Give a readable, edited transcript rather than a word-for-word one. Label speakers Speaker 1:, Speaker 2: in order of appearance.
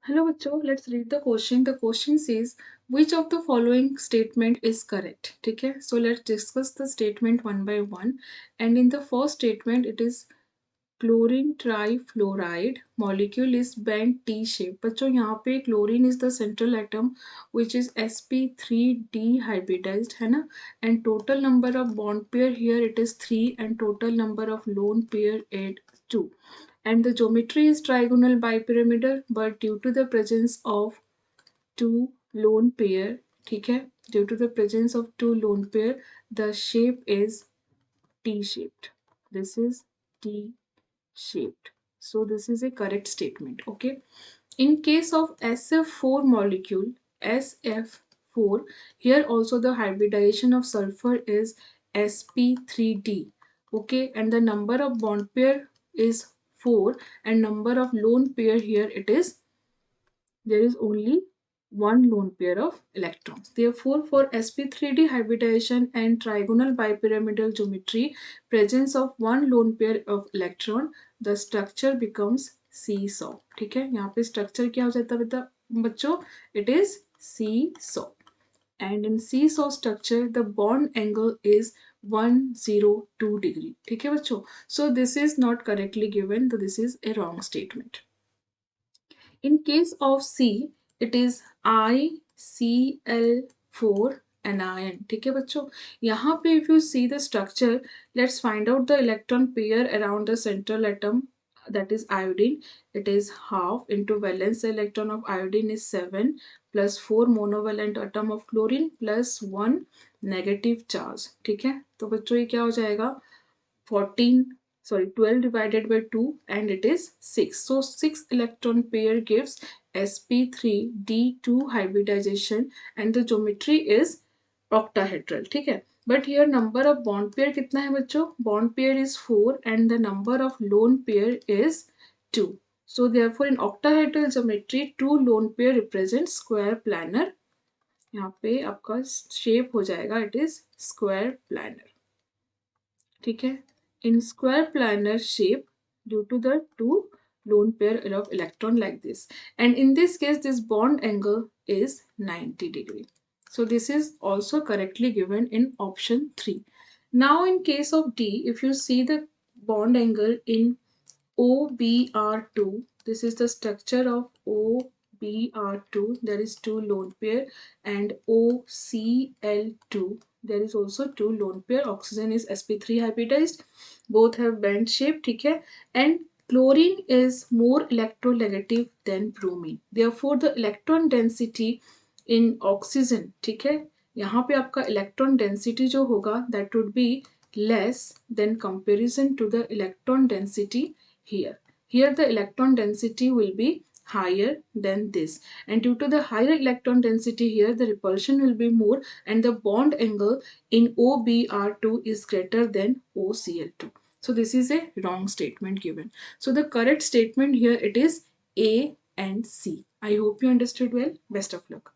Speaker 1: Hello बच्चों, let's read the question. The question says which of the following statement is correct. ठीक है, so let's discuss the statement one by one. And in the first statement, it is chlorine trifluoride molecule is bent T shape. बच्चों यहाँ पे chlorine is the central atom which is sp3 dehybridized है ना, and total number of bond pair here it is 3 and total number of lone pair is 2, and the geometry is trigonal bipyramidal but due to the presence of two lone pair, ठीक है, due to the presence of two lone pair the shape is T shaped. This is T shaped. So this is a correct statement. Okay. In case of SF4 molecule, SF4, here also the hybridization of sulfur is sp3d. Okay, and the number of bond pair is 4 and number of lone pair here it is, there is only one lone pair of electrons. Therefore, for sp3d hybridization and trigonal bipyramidal geometry, presence of one lone pair of electron, the structure becomes seesaw. ठीक है, यहाँ पे structure क्या हो जाता है बच्चों? It is seesaw. And in seesaw structure, the bond angle is 102 degree. ठीक है बच्चों? So this is not correctly given, so this is a wrong statement. In case of C, it is ICl4 anion. ठीक है बच्चों, यहाँ पे if you see the structure, let's find out the electron pair around the central atom, that is iodine. It is half into valence electron of iodine is 7 plus 4 monovalent atom of chlorine plus 1 negative charge. ठीक है, तो बच्चों ये क्या हो जाएगा, 14, sorry, 12 divided by 2 and it is 6. So 6 electron pair gives sp3d2 hybridization and the geometry is octahedral. ठीक है, but here number of bond pair कितना है बच्चों? Bond pair is 4 and the number of lone pair is 2. So therefore in octahedral geometry 2 lone pair represent square planar. यहाँ पे आपका shape हो जाएगा, it is square planar. ठीक है, in square planar shape due to the two lone pair of electron like this, and in this case this bond angle is 90 degree. So this is also correctly given in option 3. Now in case of D, if you see the bond angle in OBR2, this is the structure of OBR2, there is two lone pair, and OCl2, there is also two lone pair, oxygen is sp3 hybridized, both have band shape, ठीक है, and chlorine is more electronegative than bromine, therefore the electron density in oxygen, ठीक है, यहाँ पे आपका electron density जो होगा that would be less than comparison to the electron density here. Here the electron density will be higher than this, and due to the higher electron density here the repulsion will be more and the bond angle in OBR2 is greater than OCl2. So this is a wrong statement given. So the correct statement here it is A and C. I hope you understood well. Best of luck.